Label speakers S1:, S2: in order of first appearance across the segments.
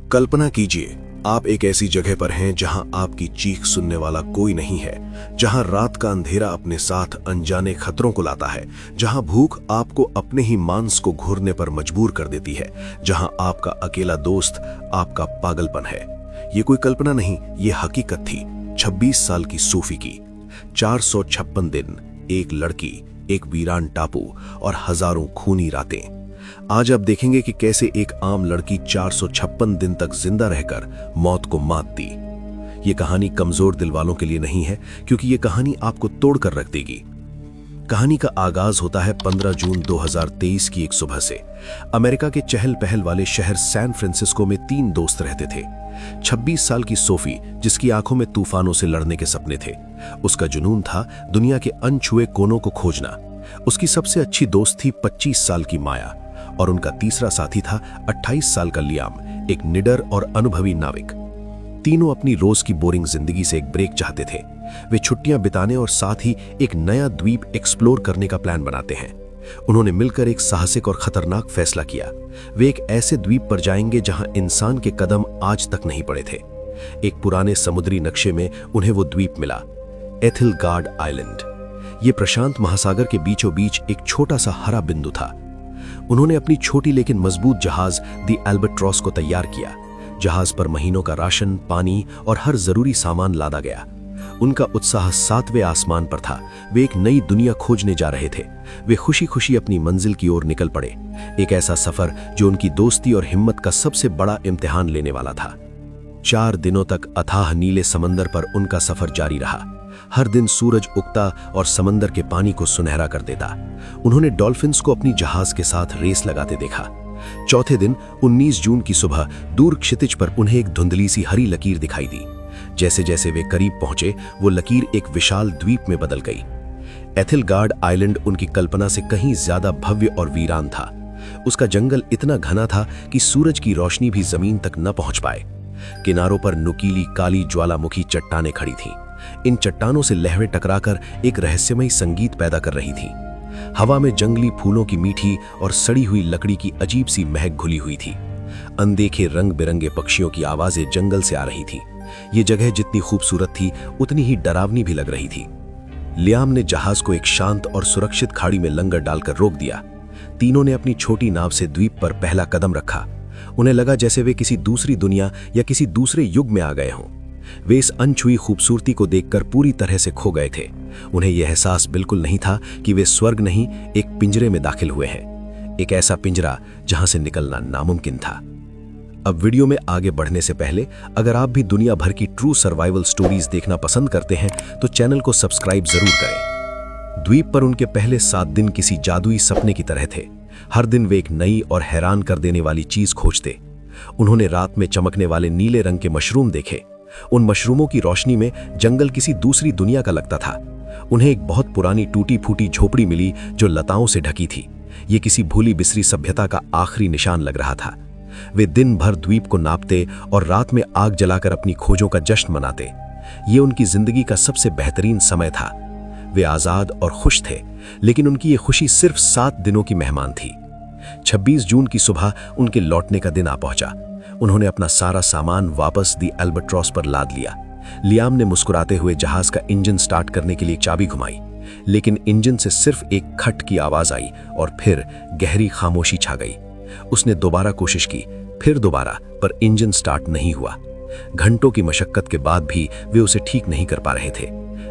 S1: कल्पना कीजिए, आप एक ऐसी जगह पर हैं जहां आपकी चीख सुनने वाला कोई नहीं है, जहां रात का अंधेरा अपने साथ अनजाने खतरों को लाता है, जहां भूख आपको अपने ही मांस को घूरने पर मजबूर कर देती है, जहां आपका अकेला दोस्त आपका पागलपन है। ये कोई कल्पना नहीं, ये हकीकत थी 26 साल की सोफी की। 456 दिन, एक लड़की, एक वीरान टापू और हजारों खूनी रातें। आज आप देखेंगे कि कैसे एक आम लड़की 456 दिन तक जिंदा रहकर मौत को मात दी। ये कहानी कमजोर दिल वालों के लिए नहीं है, क्योंकि ये कहानी आपको तोड़कर रख देगी। कहानी का आगाज होता है 15 जून 2023 की एक सुबह से। अमेरिका के चहल पहल वाले शहर सैन फ्रांसिस्को में 3 दोस्त रहते थे। 26 साल की सोफी, जिसकी आंखों में तूफानों से लड़ने के सपने थे। उसका जुनून था दुनिया के अनछुए कोनों को खोजना। उसकी सबसे अच्छी दोस्त थी 25 साल की माया, और उनका तीसरा साथी था 28 साल का लियाम, एक निडर और अनुभवी नाविक। तीनों अपनी रोज की बोरिंग जिंदगी से एक ब्रेक चाहते थे। वे छुट्टियां बिताने और साथ ही एक नया द्वीप एक्सप्लोर करने का प्लान बनाते हैं। उन्होंने मिलकर एक साहसिक और खतरनाक फैसला किया। वे एक ऐसे द्वीप पर जाएंगे जहां इंसान के कदम आज तक नहीं पड़े थे। एक पुराने समुद्री नक्शे में उन्हें वो द्वीप मिला, एथिलगार्ड आइलैंड। ये प्रशांत महासागर के बीचों बीच एक छोटा सा हरा बिंदु था। उन्होंने अपनी छोटी लेकिन मजबूत जहाज दी एल्बाट्रॉस को तैयार किया। जहाज पर महीनों का राशन, पानी और हर जरूरी सामान लादा गया। उनका उत्साह 7वें आसमान पर था। वे एक नई दुनिया खोजने जा रहे थे। वे खुशी खुशी अपनी मंजिल की ओर निकल पड़े। एक ऐसा सफर जो उनकी दोस्ती और हिम्मत का सबसे बड़ा इम्तिहान लेने वाला था। 4 दिनों तक अथाह नीले समंदर पर उनका सफर जारी रहा। हर दिन सूरज उगता और समंदर के पानी को सुनहरा कर देता। उन्होंने डॉल्फिन्स को अपनी जहाज के साथ रेस लगाते देखा। चौथे दिन 19 जून की सुबह दूर क्षितिज पर उन्हें एक धुंधली सी हरी लकीर दिखाई दी। जैसे जैसे वे करीब पहुंचे, वो लकीर एक विशाल द्वीप में बदल गई। एथिलगार्ड आइलैंड उनकी कल्पना से कहीं ज्यादा भव्य और वीरान था। उसका जंगल इतना घना था कि सूरज की रोशनी भी जमीन तक न पहुंच पाए। किनारों पर नुकीली काली ज्वालामुखी चट्टानें खड़ी थीं। इन चट्टानों से लहरें टकराकर एक रहस्यमयी संगीत पैदा कर रही थी। हवा में जंगली फूलों की मीठी और सड़ी हुई लकड़ी की अजीब सी महक घुली हुई थी। अनदेखे रंग बिरंगे पक्षियों की आवाजें जंगल से आ रही थी। ये जगह जितनी खूबसूरत थी, उतनी ही डरावनी भी लग रही थी। लियाम ने जहाज को एक शांत और सुरक्षित खाड़ी में लंगर डालकर रोक दिया। तीनों ने अपनी छोटी नाव से द्वीप पर पहला कदम रखा। उन्हें लगा जैसे वे किसी दूसरी दुनिया या किसी दूसरे युग में आ गए हों। वे इस अनछुई खूबसूरती को देखकर पूरी तरह से खो गए थे। उन्हें यह एहसास बिल्कुल नहीं था कि वे स्वर्ग नहीं, एक पिंजरे में दाखिल हुए हैं। एक ऐसा पिंजरा जहां से निकलना नामुमकिन था। अब वीडियो में आगे बढ़ने से पहले, अगर आप भी दुनिया भर की ट्रू सर्वाइवल स्टोरीज देखना पसंद करते हैं तो चैनल को सब्सक्राइब जरूर करें। द्वीप पर उनके पहले 7 दिन किसी जादुई सपने की तरह थे। हर दिन वे एक नई और हैरान कर देने वाली चीज खोजते। उन्होंने रात में चमकने वाले नीले रंग के मशरूम देखे। उन मशरूमों की रोशनी में जंगल किसी दूसरी दुनिया का लगता था। उन्हें एक बहुत पुरानी टूटी फूटी झोपड़ी मिली जो लताओं से ढकी थी। ये किसी भूली बिसरी सभ्यता का आखिरी निशान लग रहा था। वे दिन भर द्वीप को नापते और रात में आग जलाकर अपनी खोजों का जश्न मनाते। ये उनकी जिंदगी का सबसे बेहतरीन समय था। वे आजाद और खुश थे, लेकिन उनकी ये खुशी सिर्फ 7 दिनों की मेहमान थी। 26 जून की सुबह उनके लौटने का दिन आ पहुंचा। उन्होंने अपना सारा सामान वापस दी एल्बाट्रॉस पर लाद लिया। लियाम ने मुस्कुराते हुए जहाज का इंजन स्टार्ट करने के लिए चाबी घुमाई, लेकिन इंजन से सिर्फ एक खट की आवाज आई और फिर गहरी खामोशी छा गई। उसने दोबारा कोशिश की, फिर दोबारा, पर इंजन स्टार्ट नहीं हुआ। घंटों की मशक्कत के बाद भी वे उसे ठीक नहीं कर पा रहे थे।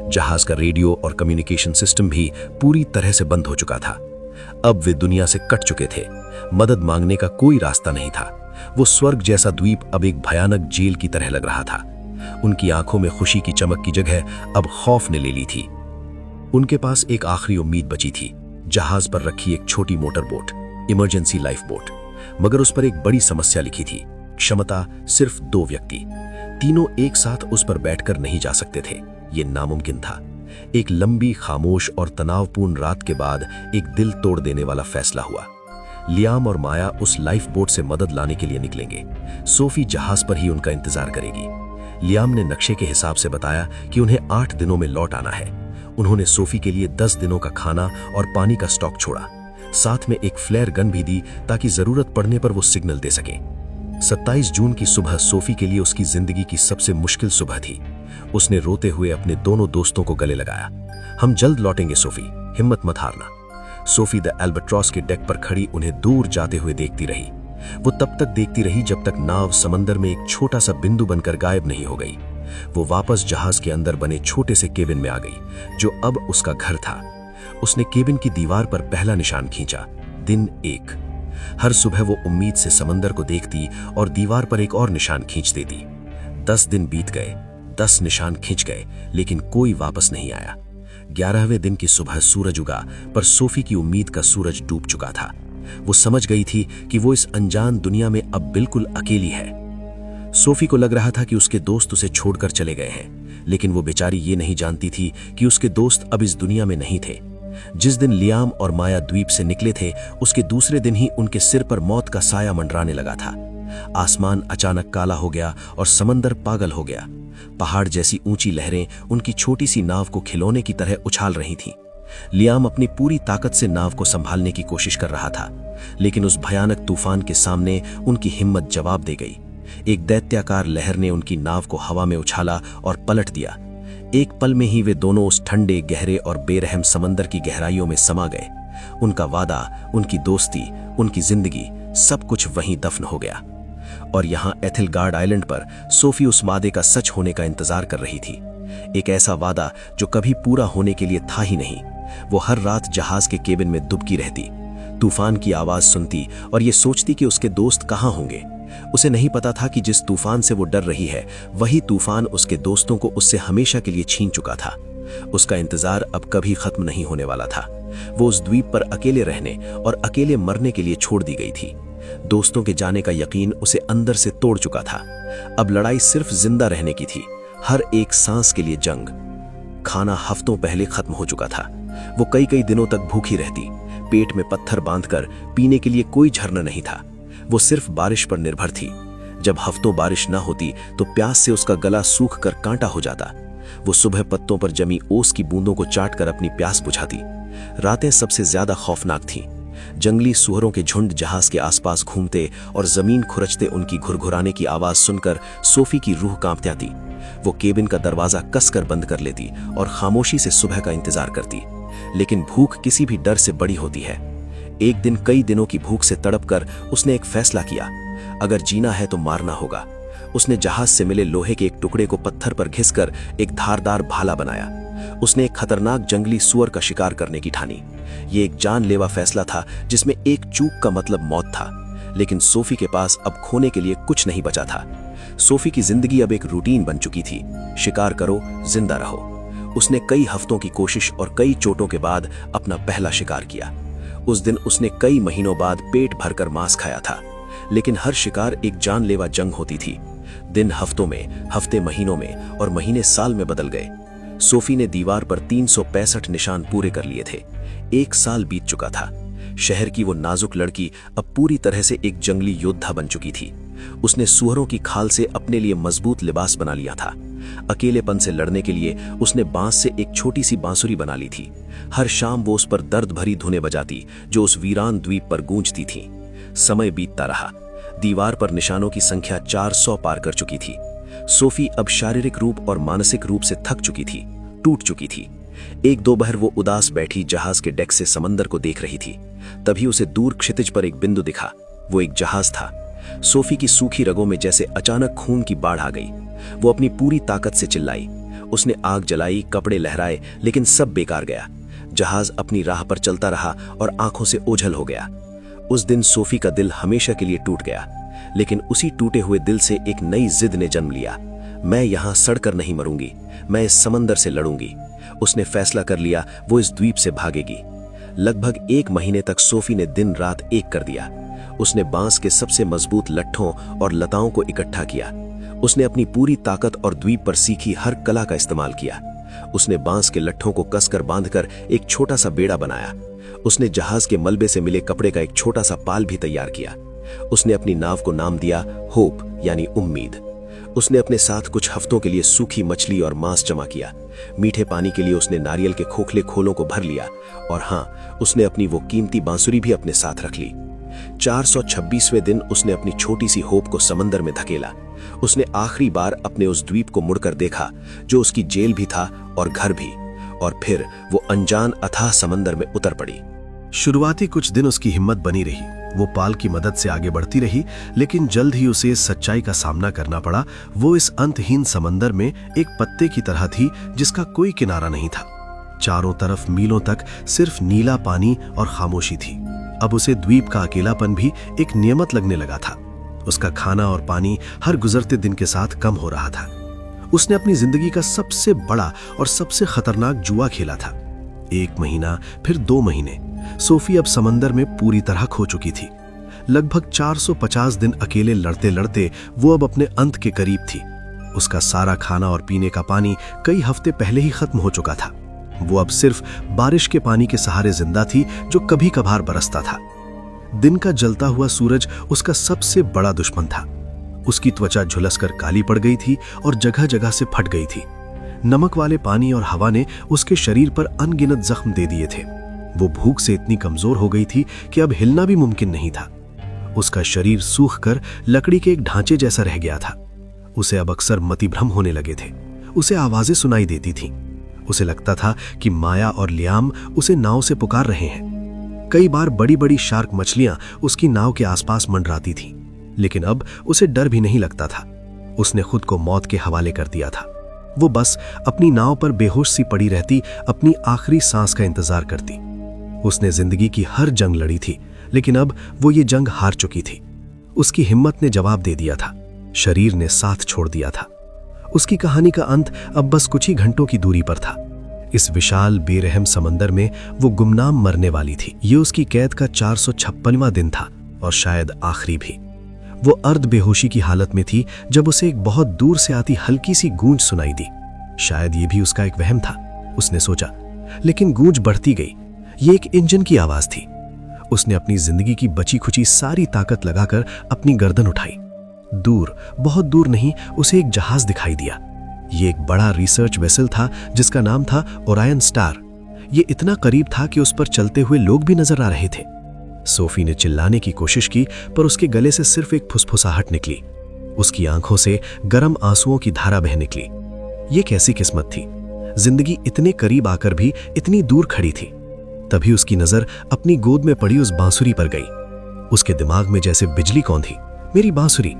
S1: जहाज का रेडियो और कम्युनिकेशन सिस्टम भी पूरी तरह से बंद हो चुका था। अब वे दुनिया से कट चुके थे। मदद मांगने का कोई रास्ता नहीं था। वो स्वर्ग जैसा द्वीप अब एक भयानक जेल की तरह लग रहा था। उनकी आंखों में खुशी की चमक की जगह अब खौफ ने ले ली थी। उनके पास एक आखिरी उम्मीद बची थी, जहाज पर रखी एक छोटी motor boat, emergency life boat. मगर उस पर एक बड़ी समस्या लिखी थी, क्षमता सिर्फ 2 व्यक्ति। तीनों एक साथ उस पर बैठकर नहीं जा सकते थे। ये नामुमकिन था। एक लंबी, खामोश और तनावपूर्ण रात के बाद एक दिल तोड़ देने वाला फैसला हुआ। लियाम और माया उस लाइफ बोट से मदद लाने के लिए निकलेंगे। सोफी जहाज पर ही उनका इंतजार करेगी। लियाम ने नक्शे के हिसाब से बताया कि उन्हें 8 दिनों में लौट आना है। उन्होंने सोफी के लिए 10 दिनों का खाना और पानी का स्टॉक छोड़ा। साथ में एक फ्लेयर गन भी दी ताकि जरूरत पड़ने पर वो सिग्नल दे सके। 27 जून की सुबह सोफी के लिए उसकी जिंदगी की सबसे मुश्किल सुबह थी। उसने रोते हुए अपने दोनों दोस्तों को गले लगाया। हम जल्द लौटेंगे सोफी, हिम्मत मत हारना। सोफी द एल्बाट्रॉस के डेक पर खड़ी उन्हें दूर जाते हुए देखती रही। वो तब तक देखती रही जब तक नाव समंदर में एक छोटा सा बिंदु बनकर गायब नहीं हो गई। वो वापस जहाज के अंदर बने छोटे से केबिन में आ गई, जो अब उसका घर था। उसने केबिन की दीवार पर पहला निशान खींचा, दिन 1। हर सुबह वो उम्मीद से समंदर को देखती और दीवार पर एक और निशान खींच देती। 10 दिन बीत गए, 10 निशान खींच गए, लेकिन कोई वापस नहीं आया। 11वें दिन की सुबह सूरज उगा, पर सोफी की उम्मीद का सूरज डूब चुका था। वो समझ गई थी कि वो इस अनजान दुनिया में अब बिल्कुल अकेली है। सोफी को लग रहा था कि उसके दोस्त उसे छोड़कर चले गए हैं, लेकिन वो बेचारी ये नहीं जानती थी कि उसके दोस्त अब इस दुनिया में नहीं थे। जिस दिन लियाम और माया द्वीप से निकले थे, उसके दूसरे दिन ही उनके सिर पर मौत का साया मंडराने लगा था। आसमान अचानक काला हो गया और समंदर पागल हो गया। पहाड़ जैसी ऊंची लहरें उनकी छोटी सी नाव को खिलौने की तरह उछाल रही थीं। लियाम अपनी पूरी ताकत से नाव को संभालने की कोशिश कर रहा था, लेकिन उस भयानक तूफान के सामने उनकी हिम्मत जवाब दे गई। एक दैत्याकार लहर ने उनकी नाव को हवा में उछाला और पलट दिया। एक पल में ही वे दोनों उस ठंडे, गहरे और बेरहम समंदर की गहराइयों में समा गए। उनका वादा, उनकी दोस्ती, उनकी जिंदगी, सब कुछ वहीं दफन हो गया। और यहाँ एथिलगार्ड आइलैंड पर सोफी उस वादे का सच होने का इंतजार कर रही थी। एक ऐसा वादा जो कभी पूरा होने के लिए था ही नहीं। वो हर रात जहाज के केबिन में दुबकी रहती, तूफान की आवाज सुनती और ये सोचती कि उसके दोस्त कहाँ होंगे। उसे नहीं पता था कि जिस तूफान से वो डर रही है, वही तूफान उसके दोस्तों को उससे हमेशा के लिए छीन चुका था। उसका इंतजार अब कभी खत्म नहीं होने वाला था। वो उस द्वीप पर अकेले रहने और अकेले मरने के लिए छोड़ दी गई थी। दोस्तों के जाने का यकीन उसे अंदर से तोड़ चुका था। अब लड़ाई सिर्फ जिंदा रहने की थी, हर एक सांस के लिए जंग। खाना हफ्तों पहले खत्म हो चुका था। वो कई दिनों तक भूखी रहती, पेट में पत्थर बांधकर। पीने के लिए कोई झरना नहीं था। वो सिर्फ बारिश पर निर्भर थी। जब हफ्तों बारिश न होती तो प्यास से उसका गला सूख कर कांटा हो जाता। वो सुबह पत्तों पर जमी ओस की बूंदों को चाटकर अपनी प्यास बुझाती। रातें सबसे ज्यादा खौफनाक थीं। जंगली सूअरों के झुंड जहाज के आसपास घूमते और जमीन खुरचते उनकी घुरघुराने की आवाज सुनकर सोफी की रूह कांप जाती। वो केबिन का दरवाजा कसकर बंद कर लेती और खामोशी से सुबह का इंतजार करती। लेकिन भूख किसी भी डर से बड़ी होती है। एक दिन कई दिनों की भूख से तड़पकर उसने एक फैसला किया, अगर जीना है तो मारना होगा। उसने जहाज से मिले लोहे के एक टुकड़े को पत्थर पर घिसकर एक धारदार भाला बनाया। उसने एक खतरनाक जंगली सूअर का शिकार करने की ठानी। ये एक जानलेवा फैसला था जिसमें एक चूक का मतलब मौत था। लेकिन सोफी के पास अब खोने के लिए कुछ नहीं बचा था। सोफी की जिंदगी अब एक रूटीन बन चुकी थी, शिकार करो, जिंदा रहो। उसने कई हफ्तों की कोशिश और कई चोटों के बाद अपना पहला शिकार किया। उस दिन उसने कई महीनों बाद पेट भरकर मांस खाया था। लेकिन हर शिकार एक जानलेवा जंग होती थी। दिन हफ्तों में, हफ्ते महीनों में और महीने साल में बदल गए। सोफी ने दीवार पर 365 निशान पूरे कर लिए थे। 1 साल बीत चुका था। शहर की वो नाजुक लड़की अब पूरी तरह से एक जंगली योद्धा बन चुकी थी। उसने सूअरों की खाल से अपने लिए मजबूत लिबास बना लिया था। अकेलेपन से लड़ने के लिए उसने बांस से एक छोटी सी बांसुरी बना ली थी। हर शाम वो उस पर दर्द भरी धुनें बजाती जो उस वीरान द्वीप पर गूंजती थी। समय बीतता रहा। दीवार पर निशानों की संख्या 400 पार कर चुकी थी। सोफी अब शारीरिक रूप और मानसिक रूप से थक चुकी थी, टूट चुकी थी। एक दोपहर वो उदास बैठी जहाज के डेक से समंदर को देख रही थी। तभी उसे दूर क्षितिज पर एक बिंदु दिखा। वो एक जहाज था। सोफी की सूखी रगों में जैसे अचानक खून की बाढ़ आ गई। वो अपनी पूरी ताकत से चिल्लाई। उसने आग जलाई, कपड़े लहराए, लेकिन सब बेकार गया। जहाज अपनी राह पर चलता रहा और आंखों से ओझल हो गया। उस दिन सोफी का दिल हमेशा के लिए टूट गया। लेकिन उसी टूटे हुए दिल से एक नई जिद ने जन्म लिया। मैं यहां सड़कर नहीं मरूंगी, मैं इस समंदर से लड़ूंगी। उसने फैसला कर लिया, वो इस द्वीप से भागेगी। लगभग 1 महीने तक सोफी ने दिन रात एक कर दिया। उसने बांस के सबसे मजबूत लट्ठों और लताओं को इकट्ठा किया। उसने अपनी पूरी ताकत और द्वीप पर सीखी हर कला का इस्तेमाल किया। उसने बांस के लट्ठों को कसकर बांधकर एक छोटा सा बेड़ा बनाया। उसने जहाज के मलबे से मिले कपड़े का एक छोटा सा पाल भी तैयार किया। उसने अपनी नाव को नाम दिया होप, यानी उम्मीद। उसने अपने साथ कुछ हफ्तों के लिए सूखी मछली और मांस जमा किया। मीठे पानी के लिए उसने नारियल के खोखले खोलों को भर लिया। और हाँ, उसने अपनी वो कीमती बांसुरी भी अपने साथ रख ली। 426वें दिन उसने अपनी छोटी सी होप को समंदर में धकेला। उसने आखिरी बार अपने उस द्वीप को मुड़कर देखा जो उसकी जेल भी था और घर भी, और फिर वो अनजान अथाह समंदर में उतर पड़ी। शुरुआती कुछ दिन उसकी हिम्मत बनी रही, वो पाल की मदद से आगे बढ़ती रही, लेकिन जल्द ही उसे इस सच्चाई का सामना करना पड़ा। वो इस अंतहीन समंदर में एक पत्ते की तरह थी जिसका कोई किनारा नहीं था। चारों तरफ मीलों तक सिर्फ नीला पानी और खामोशी थी। अब उसे द्वीप का अकेलापन भी एक नियमत लगने लगा था। उसका खाना और पानी हर गुजरते दिन के साथ कम हो रहा था। उसने अपनी जिंदगी का सबसे बड़ा और सबसे खतरनाक जुआ खेला था। 1 महीना, फिर 2 महीने। सोफी अब समंदर में पूरी तरह खो चुकी थी। लगभग 450 दिन अकेले लड़ते लड़ते वो अब अपने अंत के करीब थी। उसका सारा खाना और पीने का पानी कई हफ्ते पहले ही खत्म हो चुका था। वो अब सिर्फ बारिश के पानी के सहारे जिंदा थी जो कभी कभार बरसता था। दिन का जलता हुआ सूरज उसका सबसे बड़ा दुश्मन था। उसकी त्वचा झुलसकर काली पड़ गई थी और जगह जगह से फट गई थी। नमक वाले पानी और हवा ने उसके शरीर पर अनगिनत जख्म दे दिए थे। वो भूख से इतनी कमजोर हो गई थी कि अब हिलना भी मुमकिन नहीं था। उसका शरीर सूखकर लकड़ी के एक ढांचे जैसा रह गया था। उसे अब अक्सर मतिभ्रम होने लगे थे। उसे आवाजें सुनाई देती थीं। उसे लगता था कि माया और लियाम उसे नाव से पुकार रहे हैं। कई बार बड़ी बड़ी शार्क मछलियां उसकी नाव के आसपास मंडराती थीं, लेकिन अब उसे डर भी नहीं लगता था। उसने खुद को मौत के हवाले कर दिया था। वो बस अपनी नाव पर बेहोश सी पड़ी रहती, अपनी आखिरी सांस का इंतजार करती। उसने जिंदगी की हर जंग लड़ी थी, लेकिन अब वो ये जंग हार चुकी थी। उसकी हिम्मत ने जवाब दे दिया था, शरीर ने साथ छोड़ दिया था। उसकी कहानी का अंत अब बस कुछ ही घंटों की दूरी पर था। इस विशाल बेरहम समंदर में वो गुमनाम मरने वाली थी। ये उसकी कैद का 456वां दिन था और शायद आखिरी भी। वो अर्ध बेहोशी की हालत में थी जब उसे एक बहुत दूर से आती हल्की सी गूंज सुनाई दी। शायद ये भी उसका एक वहम था, उसने सोचा। लेकिन गूंज बढ़ती गई। ये एक इंजन की आवाज थी। उसने अपनी जिंदगी की बची खुची सारी ताकत लगाकर अपनी गर्दन उठाई। दूर, बहुत दूर नहीं, उसे एक जहाज दिखाई दिया। ये एक बड़ा रिसर्च वेसल था जिसका नाम था ओरायन स्टार। ये इतना करीब था कि उस पर चलते हुए लोग भी नजर आ रहे थे। सोफी ने चिल्लाने की कोशिश की, पर उसके गले से सिर्फ एक फुसफुसाहट निकली। उसकी आंखों से गर्म आंसुओं की धारा बह निकली। ये कैसी किस्मत थी, जिंदगी इतने करीब आकर भी इतनी दूर खड़ी थी। तभी उसकी नजर अपनी गोद में पड़ी उस बांसुरी पर गई। उसके दिमाग में जैसे बिजली कौंधी। मेरी बांसुरी।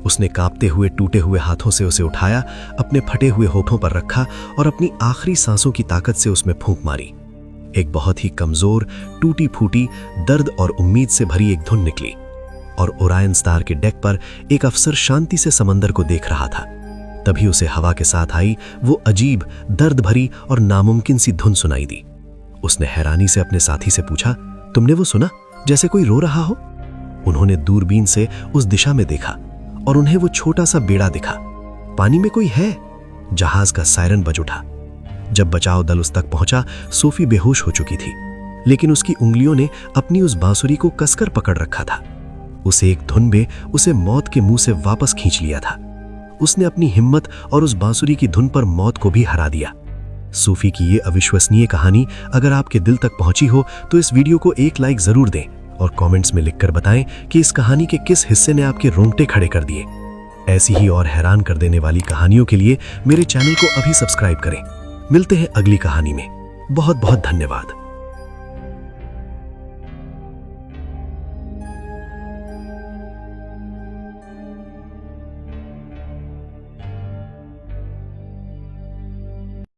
S1: उसने कांपते हुए टूटे हुए हाथों से उसे उठाया, अपने फटे हुए होठों पर रखा और अपनी आखिरी सांसों की ताकत से उसमें फूंक मारी। एक बहुत ही कमजोर, टूटी फूटी, दर्द और उम्मीद से भरी एक धुन निकली और ओरायन स्टार के डेक पर एक अफसर शांति से समंदर को देख रहा था। तभी उसे हवा के साथ आई वो अजीब, दर्द भरी और नामुमकिन सी धुन सुनाई दी। उसने हैरानी से अपने साथी से पूछा, तुमने वो सुना जैसे कोई रो रहा हो? उन्होंने दूरबीन से उस दिशा में देखा और उन्हें वो छोटा सा बेड़ा दिखा। पानी में कोई है। जहाज का सायरन बज उठा। जब बचाव दल उस तक पहुंचा, सोफी बेहोश हो चुकी थी, लेकिन उसकी उंगलियों ने अपनी उस बांसुरी को कसकर पकड़ रखा था। उसे एक धुन में उसे मौत के मुंह से वापस खींच लिया था। उसने अपनी हिम्मत और उस बांसुरी की धुन पर मौत को भी हरा दिया। सूफी की ये अविश्वसनीय कहानी अगर आपके दिल तक पहुंची हो तो इस वीडियो को एक लाइक जरूर दें और कमेंट्स में लिखकर बताएं कि इस कहानी के किस हिस्से ने आपके रोंगटे खड़े कर दिए। ऐसी ही और हैरान कर देने वाली कहानियों के लिए मेरे चैनल को अभी सब्सक्राइब करें। मिलते हैं अगली कहानी में। बहुत बहुत धन्यवाद।